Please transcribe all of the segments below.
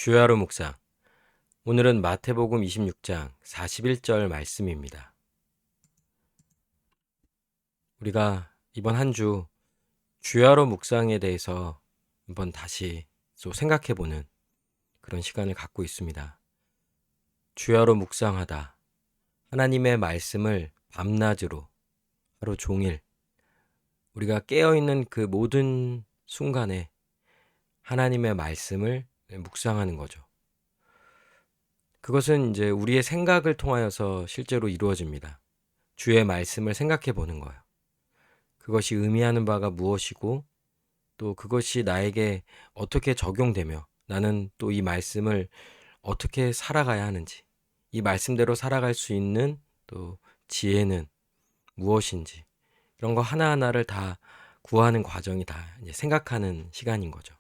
주야로 묵상. 오늘은 마태복음 26장 41절 말씀입니다. 우리가 이번 한 주 주야로 묵상에 대해서 한번 다시 또 생각해보는 그런 시간을 갖고 있습니다. 주야로 묵상하다. 하나님의 말씀을 밤낮으로 하루 종일 우리가 깨어있는 그 모든 순간에 하나님의 말씀을 묵상하는 거죠. 그것은 이제 우리의 생각을 통하여서 실제로 이루어집니다. 주의 말씀을 생각해 보는 거예요. 그것이 의미하는 바가 무엇이고 또 그것이 나에게 어떻게 적용되며 나는 또 이 말씀을 어떻게 살아가야 하는지, 이 말씀대로 살아갈 수 있는 또 지혜는 무엇인지, 이런 거 하나하나를 다 구하는 과정이 다 이제 생각하는 시간인 거죠.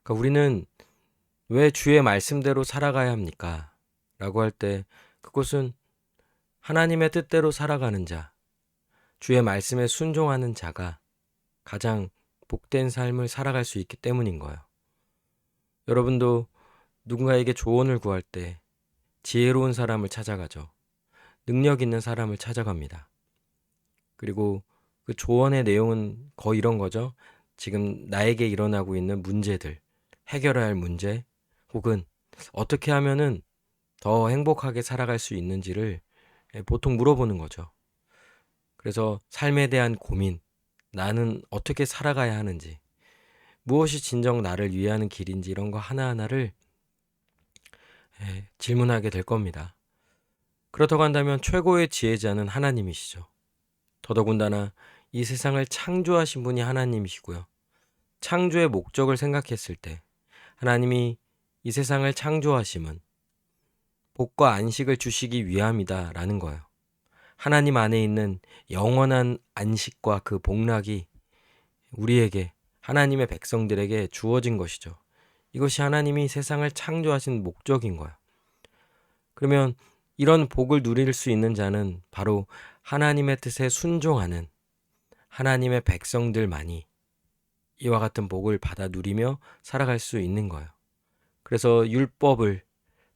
그러니까 우리는 왜 주의 말씀대로 살아가야 합니까? 라고 할 때 그것은 하나님의 뜻대로 살아가는 자, 주의 말씀에 순종하는 자가 가장 복된 삶을 살아갈 수 있기 때문인 거예요. 여러분도 누군가에게 조언을 구할 때 지혜로운 사람을 찾아가죠. 능력 있는 사람을 찾아갑니다. 그리고 그 조언의 내용은 거의 이런 거죠. 지금 나에게 일어나고 있는 문제들, 해결해야 할 문제, 혹은 어떻게 하면은 더 행복하게 살아갈 수 있는지를 보통 물어보는 거죠. 그래서 삶에 대한 고민, 나는 어떻게 살아가야 하는지, 무엇이 진정 나를 위하는 길인지 이런 거 하나하나를 질문하게 될 겁니다. 그렇다고 한다면 최고의 지혜자는 하나님이시죠. 더더군다나 이 세상을 창조하신 분이 하나님이시고요. 창조의 목적을 생각했을 때 하나님이 이 세상을 창조하심은 복과 안식을 주시기 위함이다라는 거예요. 하나님 안에 있는 영원한 안식과 그 복락이 우리에게, 하나님의 백성들에게 주어진 것이죠. 이것이 하나님이 세상을 창조하신 목적인 거예요. 그러면 이런 복을 누릴 수 있는 자는 바로 하나님의 뜻에 순종하는 하나님의 백성들만이 이와 같은 복을 받아 누리며 살아갈 수 있는 거예요. 그래서 율법을,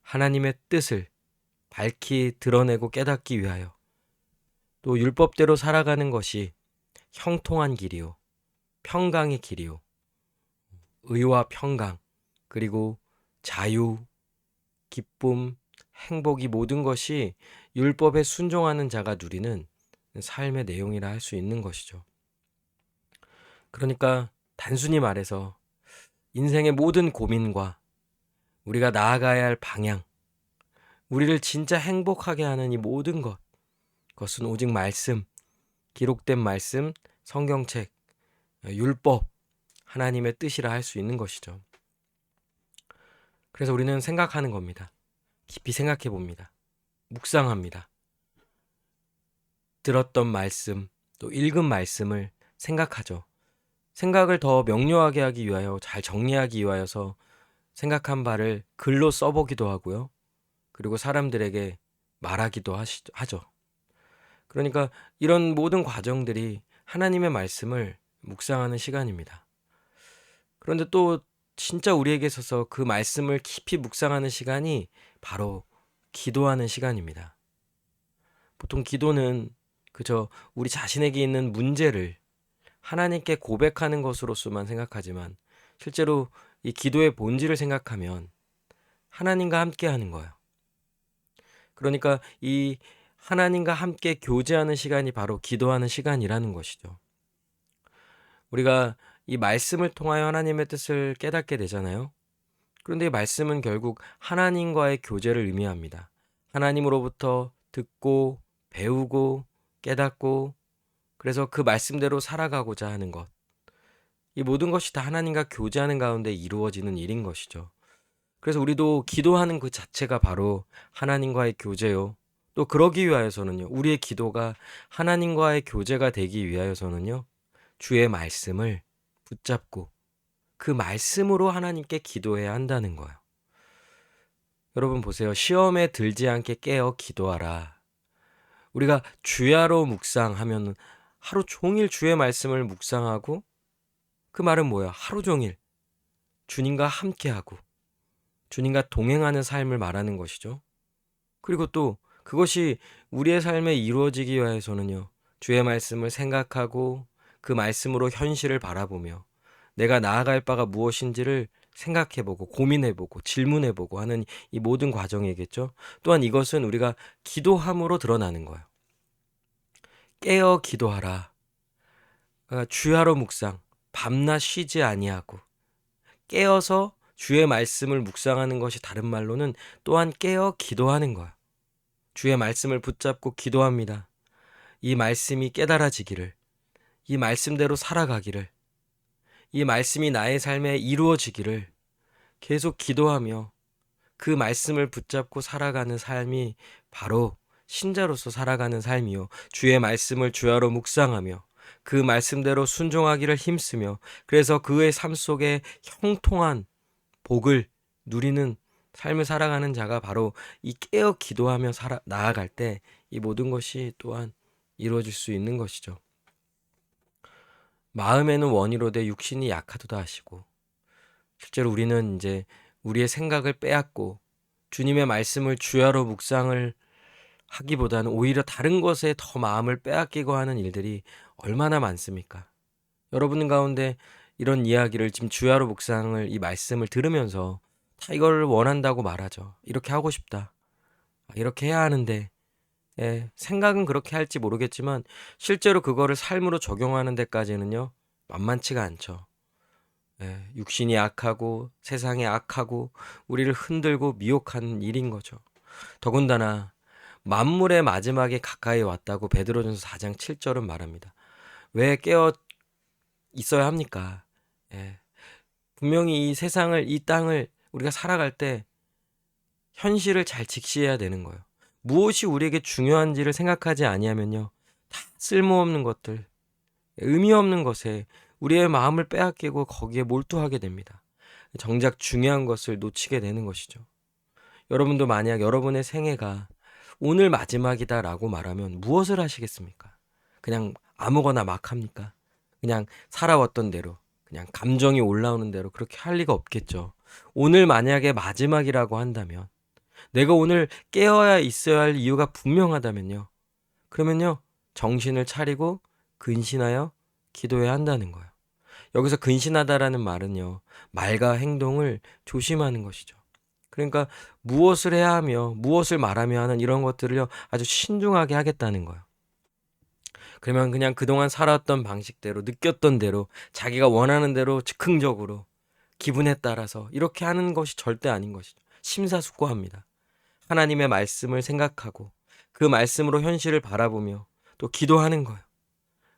하나님의 뜻을 밝히 드러내고 깨닫기 위하여 또 율법대로 살아가는 것이 형통한 길이요, 평강의 길이요, 의와 평강, 그리고 자유, 기쁨, 행복, 이 모든 것이 율법에 순종하는 자가 누리는 삶의 내용이라 할 수 있는 것이죠. 그러니까 단순히 말해서 인생의 모든 고민과 우리가 나아가야 할 방향, 우리를 진짜 행복하게 하는 이 모든 것, 그것은 오직 말씀, 기록된 말씀, 성경책, 율법, 하나님의 뜻이라 할 수 있는 것이죠. 그래서 우리는 생각하는 겁니다. 깊이 생각해 봅니다. 묵상합니다. 들었던 말씀, 또 읽은 말씀을 생각하죠. 생각을 더 명료하게 하기 위하여, 잘 정리하기 위하여서 생각한 바를 글로 써보기도 하고요. 그리고 사람들에게 말하기도 하죠. 그러니까 이런 모든 과정들이 하나님의 말씀을 묵상하는 시간입니다. 그런데 또 진짜 우리에게 있어서 그 말씀을 깊이 묵상하는 시간이 바로 기도하는 시간입니다. 보통 기도는 그저 우리 자신에게 있는 문제를 하나님께 고백하는 것으로서만 생각하지만 실제로 이 기도의 본질을 생각하면 하나님과 함께 하는 거예요. 그러니까 이 하나님과 함께 교제하는 시간이 바로 기도하는 시간이라는 것이죠. 우리가 이 말씀을 통하여 하나님의 뜻을 깨닫게 되잖아요. 그런데 이 말씀은 결국 하나님과의 교제를 의미합니다. 하나님으로부터 듣고 배우고 깨닫고 그래서 그 말씀대로 살아가고자 하는 것. 이 모든 것이 다 하나님과 교제하는 가운데 이루어지는 일인 것이죠. 그래서 우리도 기도하는 그 자체가 바로 하나님과의 교제요. 또 그러기 위하여서는요. 우리의 기도가 하나님과의 교제가 되기 위하여서는요. 주의 말씀을 붙잡고 그 말씀으로 하나님께 기도해야 한다는 거예요. 여러분 보세요. 시험에 들지 않게 깨어 기도하라. 우리가 주야로 묵상하면 하루 종일 주의 말씀을 묵상하고 그 말은 뭐야? 하루 종일 주님과 함께하고 주님과 동행하는 삶을 말하는 것이죠. 그리고 또 그것이 우리의 삶에 이루어지기 위해서는요. 주의 말씀을 생각하고 그 말씀으로 현실을 바라보며 내가 나아갈 바가 무엇인지를 생각해보고 고민해보고 질문해보고 하는 이 모든 과정이겠죠. 또한 이것은 우리가 기도함으로 드러나는 거예요. 깨어 기도하라. 그러니까 주야로 묵상, 밤낮 쉬지 아니하고 깨어서 주의 말씀을 묵상하는 것이 다른 말로는 또한 깨어 기도하는 거예요. 주의 말씀을 붙잡고 기도합니다. 이 말씀이 깨달아지기를, 이 말씀대로 살아가기를, 이 말씀이 나의 삶에 이루어지기를 계속 기도하며 그 말씀을 붙잡고 살아가는 삶이 바로 신자로서 살아가는 삶이요. 주의 말씀을 주야로 묵상하며 그 말씀대로 순종하기를 힘쓰며 그래서 그의 삶 속에 형통한 복을 누리는 삶을 살아가는 자가 바로 이 깨어 기도하며 나아갈 때 이 모든 것이 또한 이루어질 수 있는 것이죠. 마음에는 원이로되 육신이 약하도다 하시고 실제로 우리는 이제 우리의 생각을 빼앗고 주님의 말씀을 주야로 묵상을 하기보다는 오히려 다른 것에 더 마음을 빼앗기고 하는 일들이 얼마나 많습니까? 여러분 가운데 이런 이야기를 지금 주야로 묵상을 이 말씀을 들으면서 다 이걸 원한다고 말하죠. 이렇게 하고 싶다. 이렇게 해야 하는데 생각은 그렇게 할지 모르겠지만 실제로 그거를 삶으로 적용하는 데까지는요. 만만치가 않죠. 육신이 악하고 세상이 악하고 우리를 흔들고 미혹하는 일인 거죠. 더군다나 만물의 마지막에 가까이 왔다고 베드로전서 4장 7절은 말합니다. 왜 깨어 있어야 합니까? 분명히 이 세상을 이 땅을 우리가 살아갈 때 현실을 잘 직시해야 되는 거예요. 무엇이 우리에게 중요한지를 생각하지 아니하면요. 다 쓸모없는 것들, 의미 없는 것에 우리의 마음을 빼앗기고 거기에 몰두하게 됩니다. 정작 중요한 것을 놓치게 되는 것이죠. 여러분도 만약 여러분의 생애가 오늘 마지막이다라고 말하면 무엇을 하시겠습니까? 그냥 아무거나 막 합니까? 그냥 살아왔던 대로, 그냥 감정이 올라오는 대로 그렇게 할 리가 없겠죠. 오늘 만약에 마지막이라고 한다면 내가 오늘 깨어야 있어야 할 이유가 분명하다면요. 그러면요. 정신을 차리고 근신하여 기도해야 한다는 거예요. 여기서 근신하다라는 말은요. 말과 행동을 조심하는 것이죠. 그러니까 무엇을 해야 하며 무엇을 말하며 하는 이런 것들을요. 아주 신중하게 하겠다는 거예요. 그러면 그냥 그동안 살았던 방식대로 느꼈던 대로 자기가 원하는 대로 즉흥적으로 기분에 따라서 이렇게 하는 것이 절대 아닌 것이죠. 심사숙고합니다. 하나님의 말씀을 생각하고 그 말씀으로 현실을 바라보며 또 기도하는 거예요.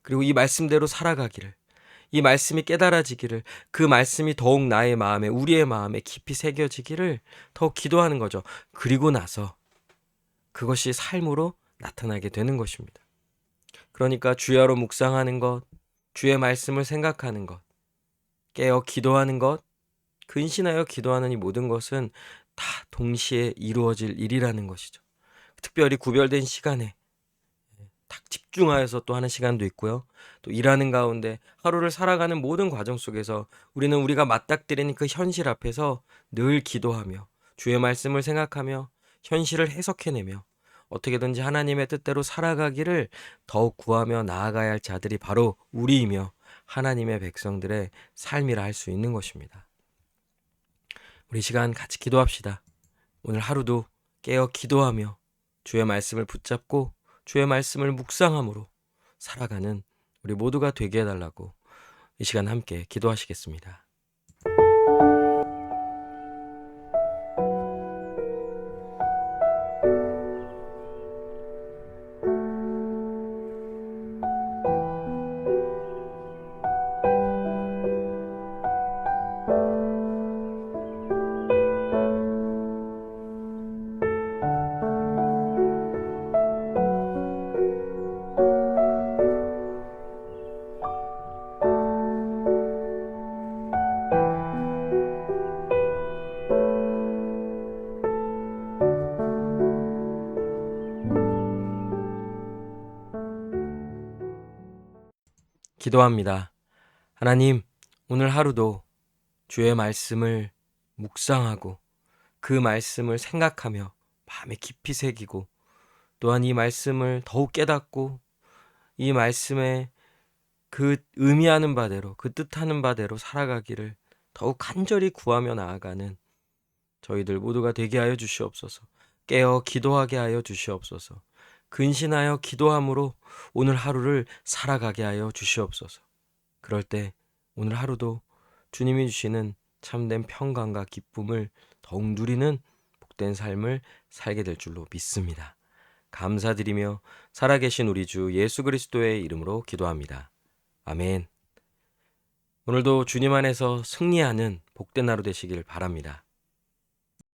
그리고 이 말씀대로 살아가기를, 이 말씀이 깨달아지기를, 그 말씀이 더욱 나의 마음에, 우리의 마음에 깊이 새겨지기를 더 기도하는 거죠. 그리고 나서 그것이 삶으로 나타나게 되는 것입니다. 그러니까 주야로 묵상하는 것, 주의 말씀을 생각하는 것, 깨어 기도하는 것, 근신하여 기도하는 이 모든 것은 다 동시에 이루어질 일이라는 것이죠. 특별히 구별된 시간에 딱 집중하여서 또 하는 시간도 있고요. 또 일하는 가운데 하루를 살아가는 모든 과정 속에서 우리는 우리가 맞닥뜨리는 그 현실 앞에서 늘 기도하며 주의 말씀을 생각하며 현실을 해석해내며 어떻게든지 하나님의 뜻대로 살아가기를 더욱 구하며 나아가야 할 자들이 바로 우리이며 하나님의 백성들의 삶이라 할 수 있는 것입니다. 우리 시간 같이 기도합시다. 오늘 하루도 깨어 기도하며 주의 말씀을 붙잡고 주의 말씀을 묵상함으로 살아가는 우리 모두가 되게 해달라고 이 시간 함께 기도하시겠습니다. 기도합니다. 하나님, 오늘 하루도 주의 말씀을 묵상하고 그 말씀을 생각하며 마음에 깊이 새기고 또한 이 말씀을 더욱 깨닫고 이 말씀에 그 의미하는 바대로 그 뜻하는 바대로 살아가기를 더욱 간절히 구하며 나아가는 저희들 모두가 되게 하여 주시옵소서. 깨어 기도하게 하여 주시옵소서. 근신하여 기도함으로 오늘 하루를 살아가게 하여 주시옵소서. 그럴 때 오늘 하루도 주님이 주시는 참된 평강과 기쁨을 더욱 누리는 복된 삶을 살게 될 줄로 믿습니다. 감사드리며 살아계신 우리 주 예수 그리스도의 이름으로 기도합니다. 아멘. 오늘도 주님 안에서 승리하는 복된 하루 되시길 바랍니다.